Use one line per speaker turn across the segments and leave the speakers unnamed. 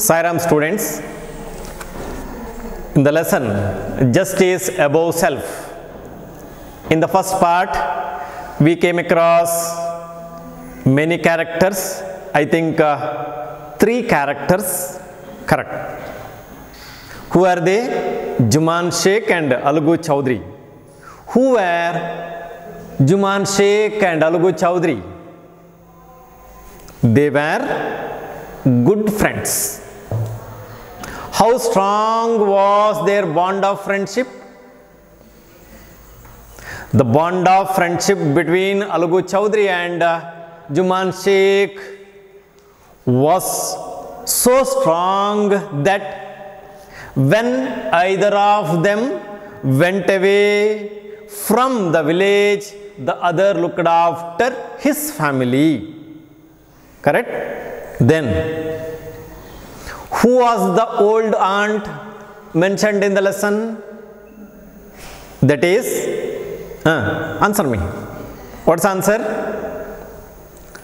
Sairam students, in the lesson Justice Above Self, in the first part we came across many characters. I think 3 characters, correct. Who are they? Juman Sheikh and Algu Chowdhury. Who were Juman Sheikh and Algu Chowdhury? They were good friends. How strong was their bond of friendship? The bond of friendship between Algu Chowdhury and Juman Sheikh was so strong that when either of them went away from the village, the other looked after his family. Correct? Then, who was the old aunt mentioned in the lesson? That is, answer me. What's the answer?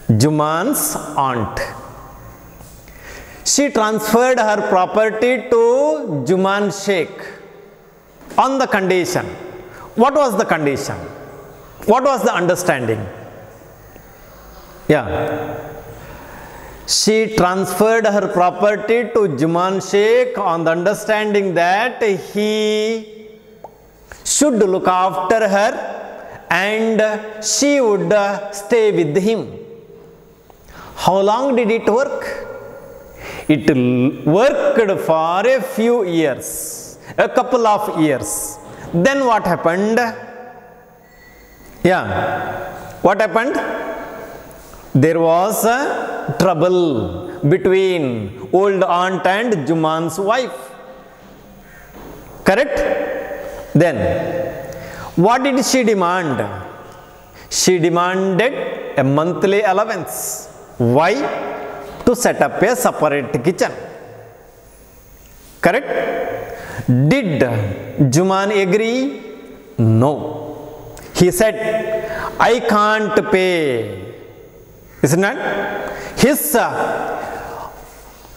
Juman's aunt. She transferred her property to Juman Sheikh on the condition. What was the condition? What was the understanding? Yeah. She transferred her property to Juman Sheikh on the understanding that he should look after her and she would stay with him. How long did it work? It worked for a few years, a couple of years. Then what happened? Yeah, what happened? There was trouble between old aunt and Juman's wife. Correct? Then, what did she demand? She demanded a monthly allowance. Why? To set up a separate kitchen. Correct? Did Juman agree? No. He said, I can't pay. Isn't it? His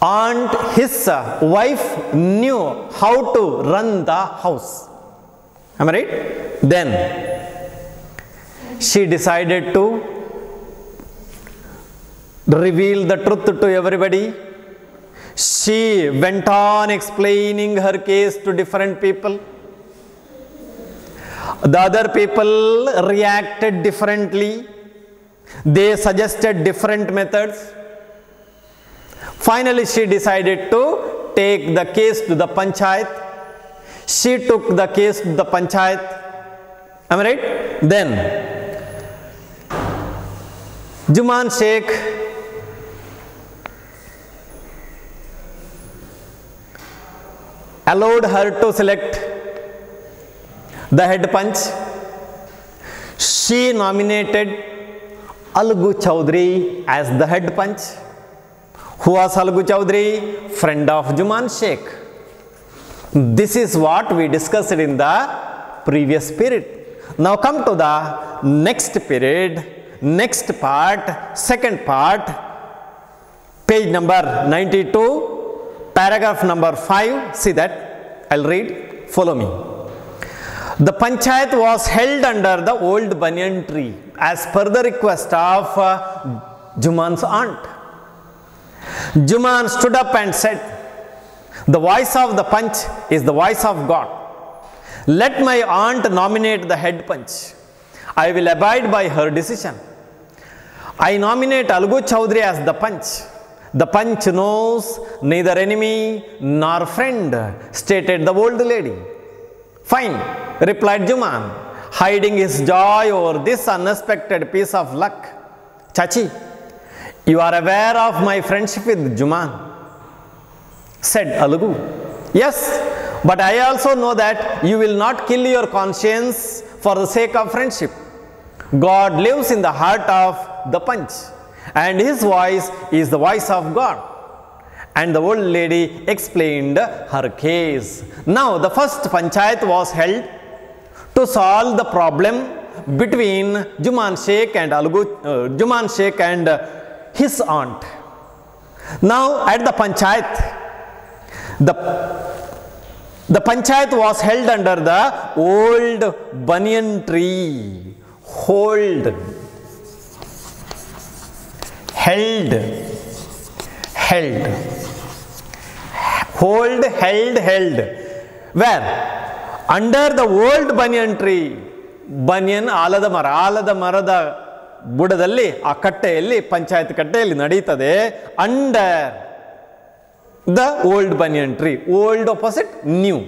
aunt, his wife knew how to run the house. Am I right? Then she decided to reveal the truth to everybody. She went on explaining her case to different people. The other people reacted differently. They suggested different methods. Finally, she decided to take the case to the panchayat. She took the case to the panchayat. Am I right? Then, Juman Sheikh allowed her to select the head punch. She nominated Algu Chowdhury as the head punch. Who was Algu Chowdhury? Friend of Juman Sheikh. This is what we discussed in the previous period. Now come to the next period, next part, second part, page number 92, paragraph number 5. See that? I'll read. Follow me. The panchayat was held under the old banyan tree as per the request of Juman's aunt. Juman stood up and said, the voice of the punch is the voice of God. Let my aunt nominate the head punch. I will abide by her decision. I nominate Algu Chowdhury as the punch. The punch knows neither enemy nor friend, stated the old lady. Fine, replied Juman, hiding his joy over this unexpected piece of luck. Chachi, you are aware of my friendship with Juman, said Algu. Yes, but I also know that you will not kill your conscience for the sake of friendship. God lives in the heart of the punch, and his voice is the voice of God. And the old lady explained her case. Now the first panchayat was held to solve the problem between Juman Sheikh and Juman Sheikh and his aunt. Now at the panchayat, The, the panchayat was held under the old banyan tree. Hold. Held. Held. Hold, held, held. Where? Under the old banyan tree. Banyan ಆಲದ ಮರ. ಆಲದ ಮರದ ಬುಡದಲ್ಲಿ ಆ ಕಟ್ಟೆಯಲ್ಲಿ ಪಂಚಾಯತ್ ಕಟ್ಟೆಯಲ್ಲಿ ನಡೀತದೆ. Under the old banyan tree. Old opposite new.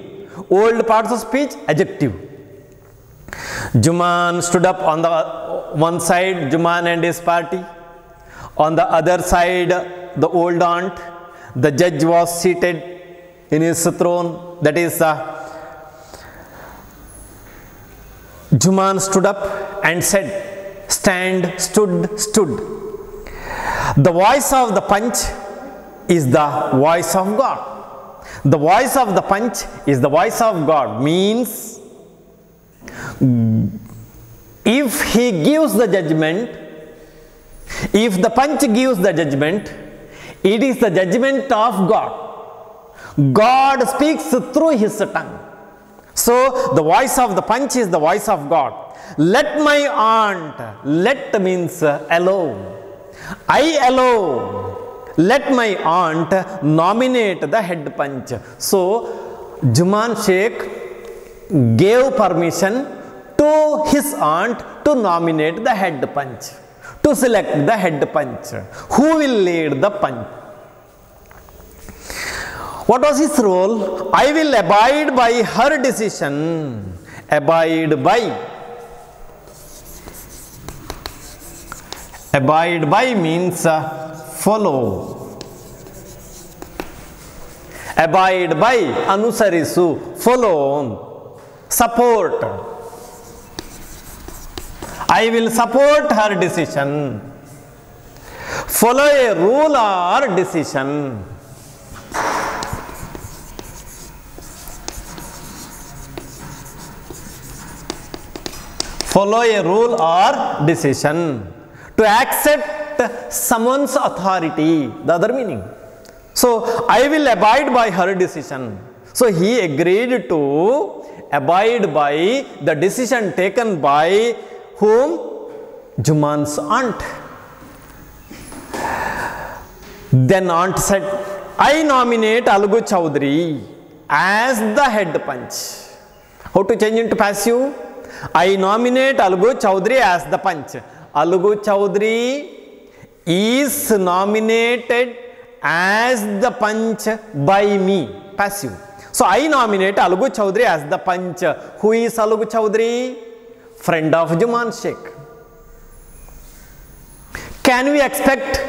Old parts of speech adjective. Juman stood up on the one side, Juman and his party. On the other side, the old aunt. The judge was seated in his throne. That is, Juman stood up and said, stand, stood, stood. The voice of the punch is the voice of God. The voice of the punch is the voice of God. Means, if he gives the judgment, if the punch gives the judgment, it is the judgment of God. God speaks through his tongue. So, the voice of the punch is the voice of God. Let my aunt, let means allow. I allow. Let my aunt nominate the head punch. So, Juman Sheikh gave permission to his aunt to nominate the head punch, to select the head punch. Who will lead the punch? What was his role? I will abide by her decision. Abide by. Abide by means follow. Abide by, anusarisu, follow, support. I will support her decision. Follow a rule or decision. Follow a rule or decision. To accept someone's authority, the other meaning. So, I will abide by her decision. So, he agreed to abide by the decision taken by whom? Juman's aunt. Then aunt said, I nominate Algu Chowdhury as the head punch. How to change into passive? I nominate Algu Chowdhury as the punch. Algu Chowdhury is nominated as the punch by me. Passive. So, I nominate Algu Chowdhury as the punch. Who is Algu Chowdhury? Friend of Juman Sheikh. Can we expect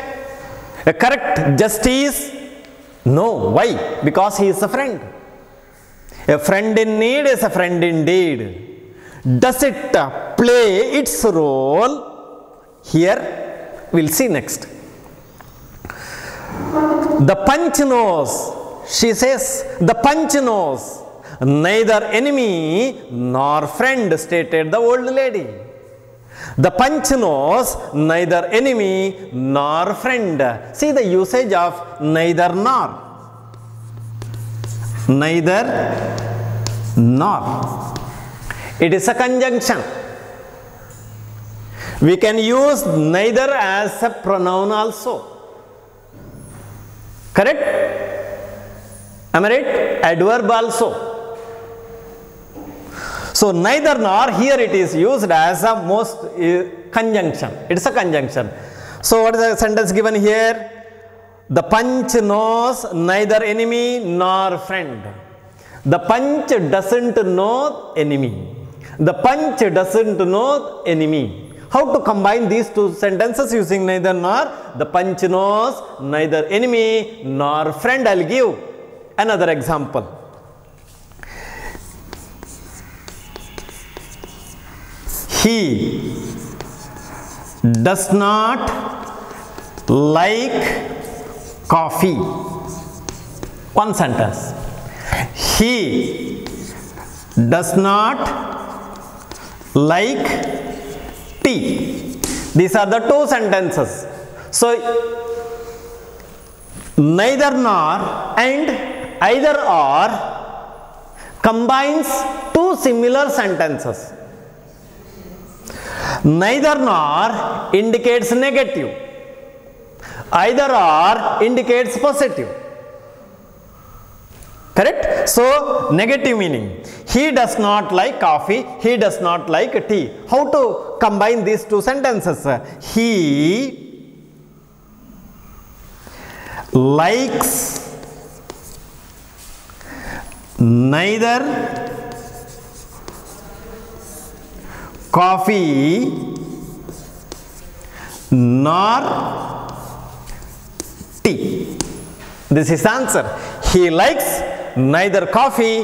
a correct justice? No. Why? Because he is a friend. A friend in need is a friend indeed. Does it play its role? Here we will see next. The punch knows, she says, the punch knows neither enemy nor friend, stated the old lady. The punch knows neither enemy nor friend. See the usage of neither nor. Neither nor. It is a conjunction. We can use neither as a pronoun also. Correct? Am I right? Adverb also. So, neither nor, here it is used as a most conjunction. It is a conjunction. So, what is the sentence given here? The punch knows neither enemy nor friend. The punch doesn't know enemy. The punch doesn't know enemy. How to combine these two sentences using neither nor? The punch knows neither enemy nor friend. I will give another example. He does not like coffee. One sentence. He does not like tea. These are the two sentences. So, neither nor and either or combines two similar sentences. Neither nor indicates negative. Either or indicates positive. Correct? So, negative meaning. He does not like coffee. He does not like tea. How to combine these two sentences? He likes neither coffee nor tea. This is answer. He likes neither coffee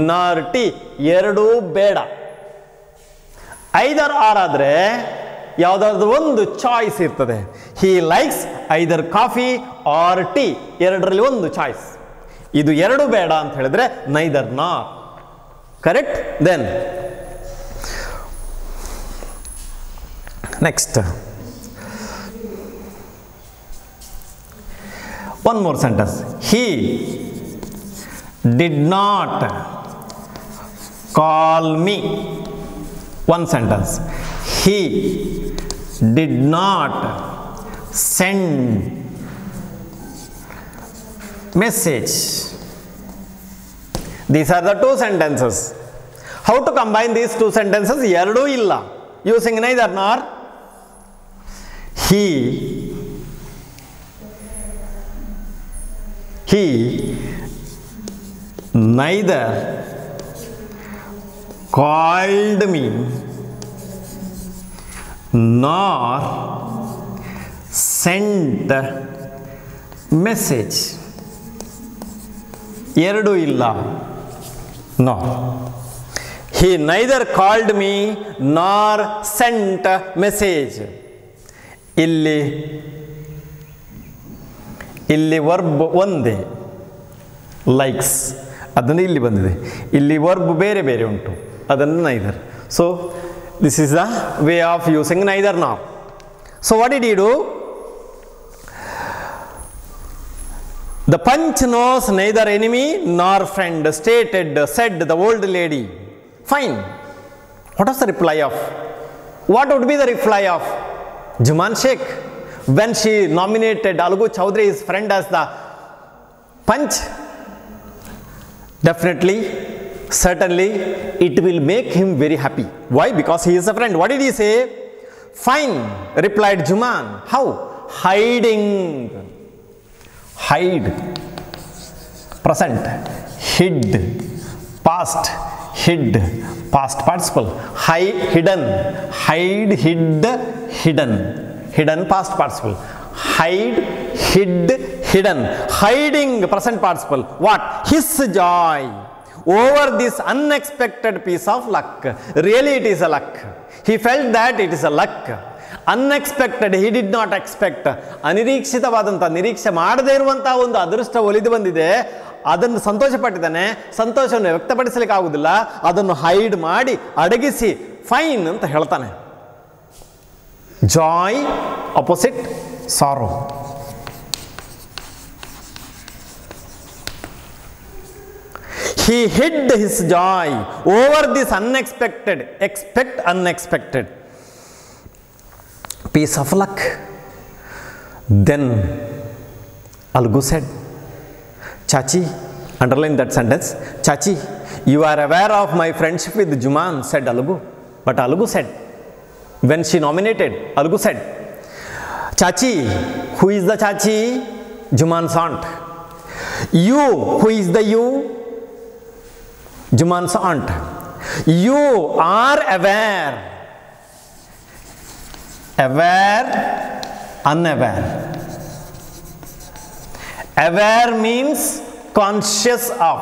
nor tea. ಎರಡೂ ಬೇಡ. ಐದರ್ R ಆದರೆ ಯಾವುದಾದ್ರೂ ಒಂದು choice ಇರ್ತದೆ. He likes either coffee or tea, ಎರಡರಲ್ಲಿ ಒಂದು choice. ಇದು ಎರಡು ಬೇಡ ಅಂತ ಹೇಳಿದ್ರೆ neither nor. Correct? Then next one more sentence. He did not call me. One sentence. He did not send message. These are the two sentences. How to combine these two sentences? Yaradu illa. Using neither nor. He neither called me nor sent message. Eradu illa. No. He neither called me nor sent message. ಇಲ್ಲಿ verb ಒಂದೇ, likes, ಅದನ್ನು ಇಲ್ಲಿ ಬಂದಿದೆ. ಇಲ್ಲಿ verb ಬೇರೆ ಬೇರೆ ಉಂಟು, ಅದನ್ನು neither. So this is the way of using neither nor. So what did he do? The punch knows neither enemy nor friend, stated, said the old lady. Fine. What was the reply of? What would be the reply of Juman Sheikh when she nominated Algu Chowdhury's friend as the Panch? Definitely, certainly, it will make him very happy. Why? Because he is a friend. What did he say? Fine, replied Juman. How? Hiding. Hide. Present. Hid. Past. Hid. Past participle. Hidden. Hide, hid, hidden. Hidden past participle. Hide, hid, hidden. Hiding present participle. What? His joy over this unexpected piece of luck. Really it is a luck. He felt that it is a luck. Unexpected, he did not expect. ಅನಿರೀಕ್ಷಿತವಾದಂಥ, ನಿರೀಕ್ಷೆ ಮಾಡದೇ ಇರುವಂಥ ಒಂದು ಅದೃಷ್ಟ ಒಲಿದು ಬಂದಿದೆ. ಅದನ್ನು ಸಂತೋಷಪಟ್ಟಿದ್ದಾನೆ. ಸಂತೋಷವನ್ನು ವ್ಯಕ್ತಪಡಿಸಲಿಕ್ಕೆ ಆಗುವುದಿಲ್ಲ, ಅದನ್ನು ಹೈಡ್ ಮಾಡಿ ಅಡಗಿಸಿ ಫೈನ್ ಅಂತ ಹೇಳ್ತಾನೆ. Joy opposite sorrow. He hid his joy over this unexpected, expect unexpected piece of luck. Then Algu said, Chachi, underline that sentence. Chachi, you are aware of my friendship with Juman, said Algu. But Algu said, when she nominated, Algu said, Chachi, who is the Chachi? Juman's aunt. You, who is the you? Juman's aunt. You are aware. Aware, unaware. Aware means conscious of.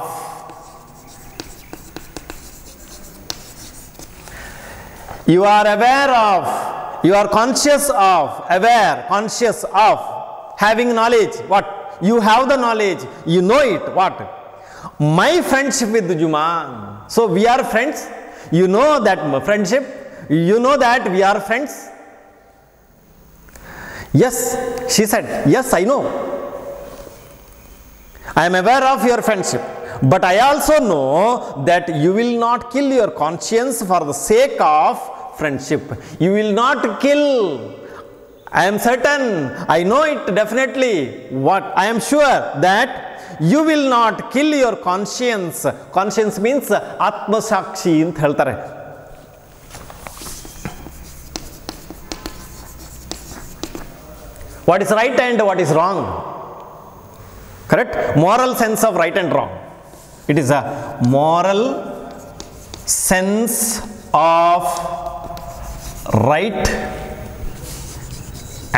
You are aware of, you are conscious of, aware, conscious of, having knowledge. What? You have the knowledge, you know it. What? My friendship with Juman. So we are friends. You know that friendship. You know that we are friends. Yes, she said. Yes, I know. I am aware of your friendship, but I also know that you will not kill your conscience for the sake of friendship. You will not kill. I am certain, I know it definitely. What I am sure that you will not kill your conscience. Conscience means Atmasakshi ಅಂತ ಹೇಳ್ತಾರೆ. What is right and what is wrong? Correct? Moral sense of right and wrong. It is a moral sense of right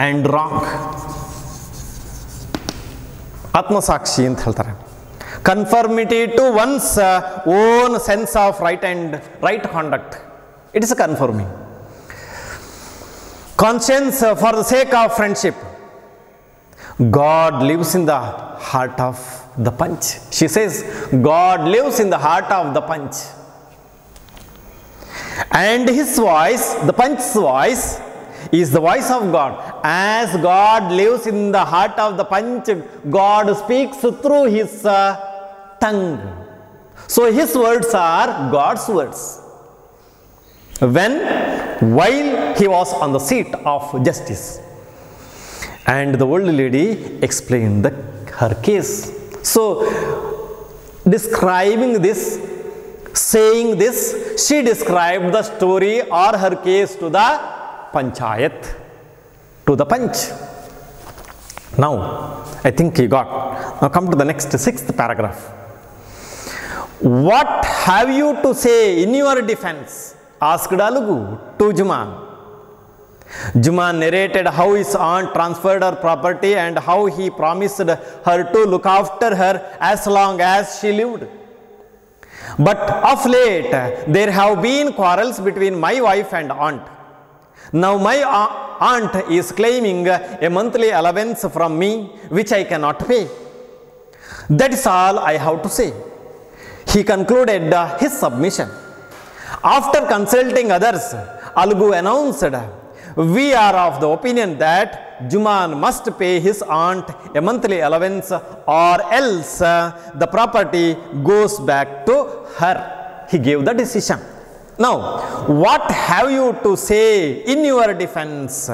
and wrong. Atmasakshi ಅಂತ ಹೇಳ್ತಾರೆ. Conformity to one's own sense of right and right conduct. It is a conforming. Conscience for the sake of friendship. God lives in the heart of the punch. She says, God lives in the heart of the punch. And his voice, the punch's voice, is the voice of God. As God lives in the heart of the punch, God speaks through his tongue. So his words are God's words. While he was on the seat of justice, and the old lady explained her case. So describing this, saying this, she described the story or her case to the panchayat, to the punch. Now I think he got. Now come to the next 6th paragraph. What have you to say in your defense? Asked Alugu to Juman. Juman narrated how his aunt transferred her property and how he promised her to look after her as long as she lived. But of late there have been quarrels between my wife and aunt. Now my aunt is claiming a monthly allowance from me which I cannot pay. That is all I have to say. He concluded his submission. After consulting others, Alugu announced, we are of the opinion that Juman must pay his aunt a monthly allowance or else the property goes back to her. He gave the decision. Now, what have you to say in your defense?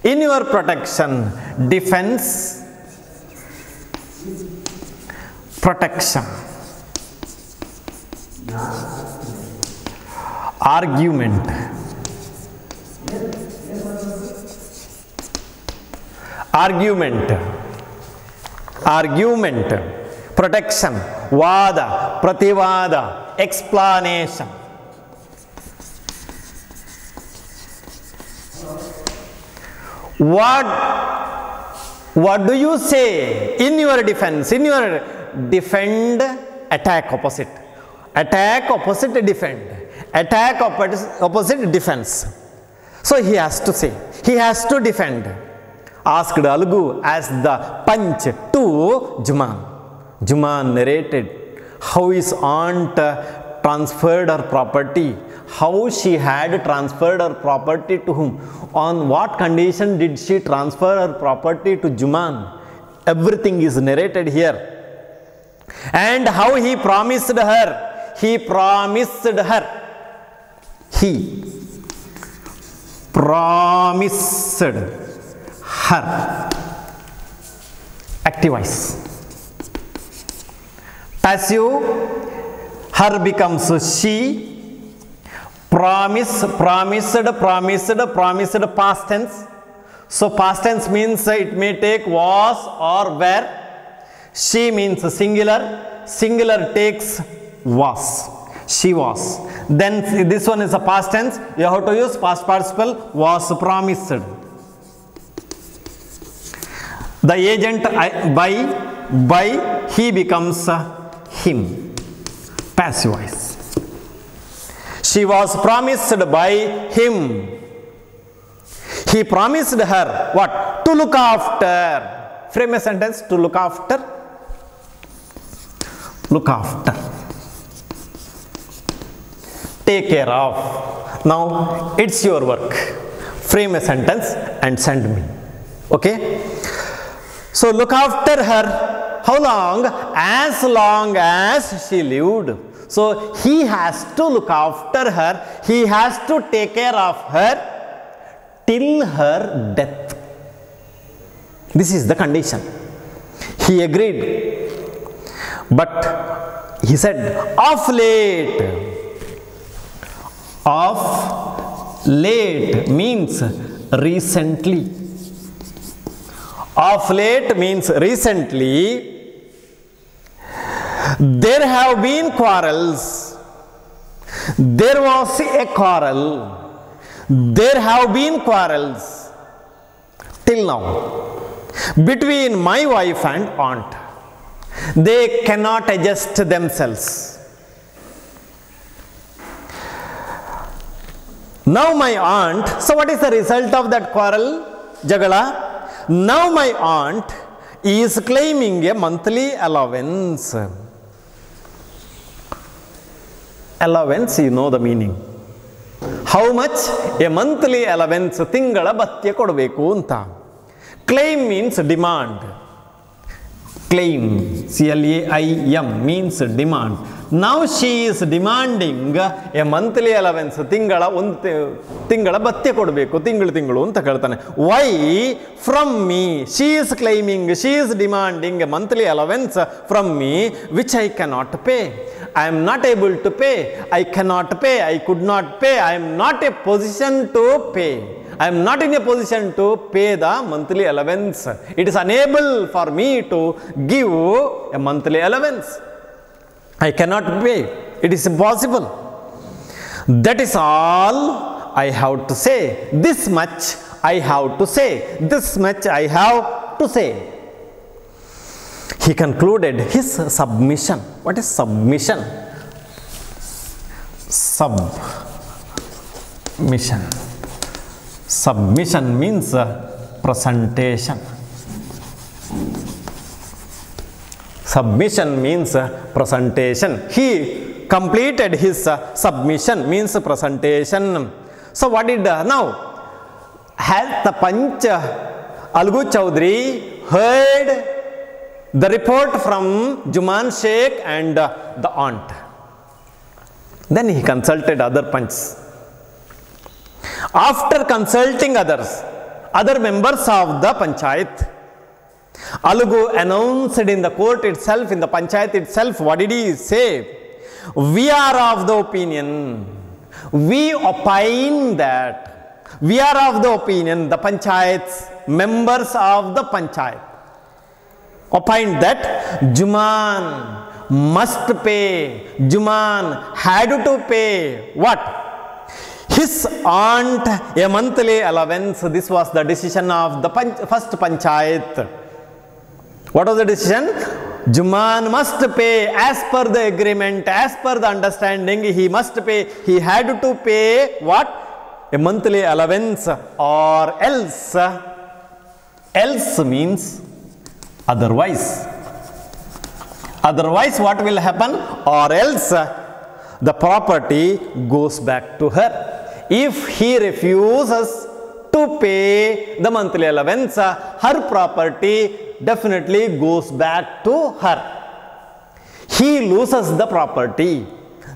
In your protection? Defense, protection, argument, protection, vada, prativada, explanation. What do you say in your defense? In your defend, attack opposite. Attack opposite defend. Attack opposite defense. So he has to say, he has to defend. Asked Alugu as the punch to Juman. Juman narrated how his aunt transferred her property, how she had transferred her property to whom, on what condition did she transfer her property to Juman. Everything is narrated here. And how he promised her, he promised her active voice. Passive, her becomes she. Promised, past tense. So past tense means it may take was or were. She means singular. Singular takes was. She was. Then this one is a past tense. You have to use past participle, was promised. The agent by he becomes him. Passive voice. She was promised by him. He promised her what? To look after. Frame a sentence. To look after. Look after. Take care of. Now it's your work. Frame a sentence and send me. Okay. So look after her how long? As long as she lived. So he has to look after her, he has to take care of her till her death. This is the condition. He agreed. But he said, of late means recently. Of late means recently, there have been quarrels. There was a quarrel. There have been quarrels till now between my wife and aunt. They cannot adjust themselves. Now my aunt, so what is the result of that quarrel? Jagala? Now my aunt is claiming a monthly allowance. Allowance, you know the meaning. How much? A monthly allowance. Tingala bhattya kodabeku anta. Claim means demand. Claim, C-L-A-I-M, means demand. Now she is demanding a monthly allowance. Tingala bhattya kodabeku, tingalu anta keltane. Why? From me. She is claiming, she is demanding a monthly allowance from me, which I cannot pay. I am not able to pay. I cannot pay. I could not pay. I am not in a position to pay. I am not in a position to pay the monthly allowance. It is unable for me to give a monthly allowance. I cannot pay. It is impossible. That is all I have to say. This much I have to say. This much I have to say. He concluded his submission. What is submission? Submission. Submission means presentation. Submission means presentation. He completed his submission, means presentation. So what did now? Has the Panch Algu Chaudhary heard the report from Juman Sheikh and the aunt? Then he consulted other Panchs. After consulting other members of the Panchayat, Algu announced in the court itself, in the Panchayat itself, what did he say? We are of the opinion, we opine that, we are of the opinion, the Panchayats, members of the Panchayat, opined that Juman must pay, Juman had to pay what? His aunt a monthly allowance. This was the decision of the first Panchayat. What was the decision? Juman must pay as per the agreement, as per the understanding. He must pay. He had to pay what? A monthly allowance, or else. Else means otherwise. Otherwise, what will happen? Or else the property goes back to her. If he refuses to pay the monthly allowance, her property definitely goes back to her. He loses the property.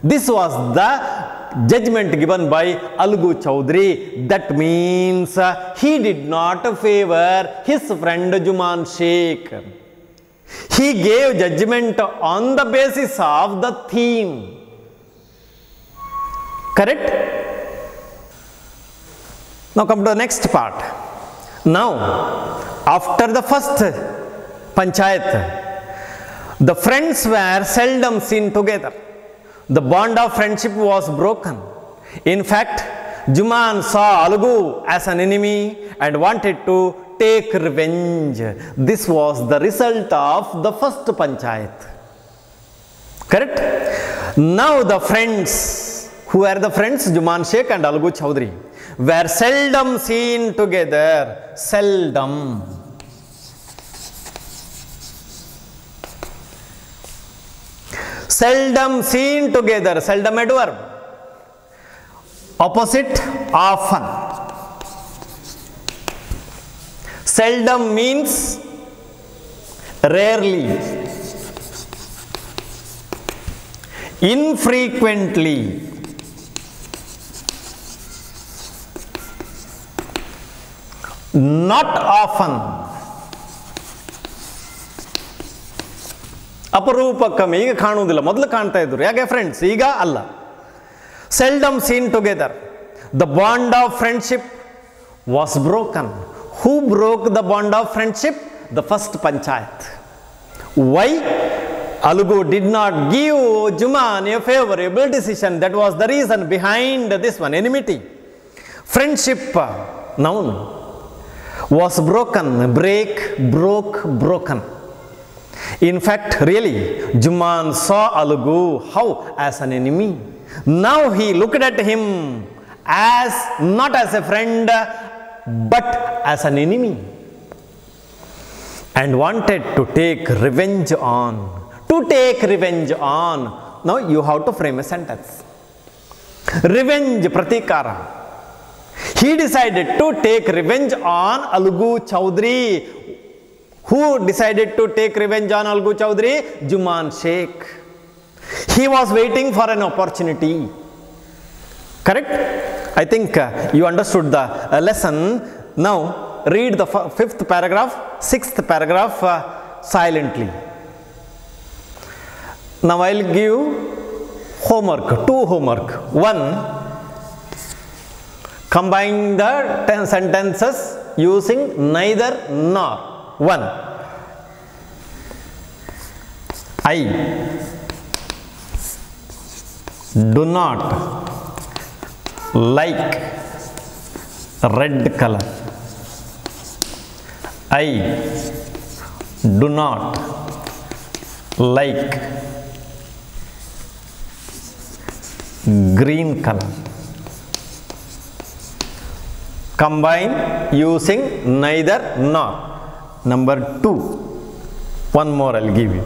This was the judgment given by Algu Chaudhary. That means he did not favor his friend Juman Sheikh. He gave judgment on the basis of the theme. Correct? Now come to the next part. Now, after the first Panchayat, the friends were seldom seen together. The bond of friendship was broken. In fact, Juman saw Algu as an enemy and wanted to take revenge. This was the result of the first Panchayat. Correct? Now the friends, who were the friends, Juman Sheikh and Algu Chaudhary, were seldom seen together. Seldom. Seldom seen together. Seldom adverb. Opposite, often. Seldom means rarely, infrequently, not often, ಅಪರೂಪಕ್ಕೊಮ್ಮೆ. ಈಗ ಕಾಣುವುದಿಲ್ಲ, ಮೊದಲು ಕಾಣ್ತಾ ಇದ್ರು. ಯಾಕೆ friends? ಈಗ ಅಲ್ಲ. seldom seen together. The bond of friendship was broken. Who broke the bond of friendship? The first panchayat. Why? Alugu did not give Juman a favorable decision. That was the reason behind this one, enmity. Friendship, noun, was broken. Break, broke, broken. In fact, really, Juman saw Alugu how? As an enemy. Now he looked at him as not as a friend but as an enemy, and wanted to take revenge on. To take revenge on. Now you have to frame a sentence. Revenge, pratikara. He decided to take revenge on Alugu Chowdhury. Who decided to take revenge on Alugu Chowdhury? Juman Sheikh. He was waiting for an opportunity. Correct? I think you understood the lesson. Now read the 5th paragraph, 6th paragraph silently. Now I will give homework, 2 homework. 1, combine the 10 sentences using neither nor. 1, I do not like red color. I do not like green color. Combine using neither nor. Number 2, one more I will give you.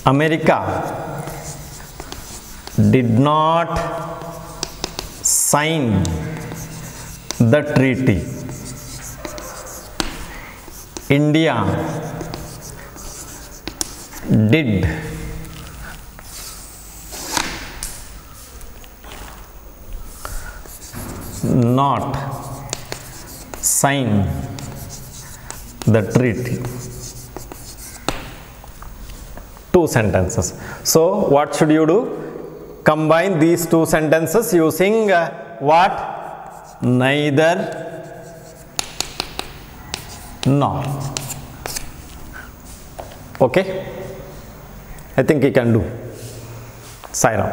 America did not sign the treaty. India did not sign the treaty. 2 sentences. So what should you do? Combine these 2 sentences using what? Neither nor. Okay? I think you can do. Sai Ram.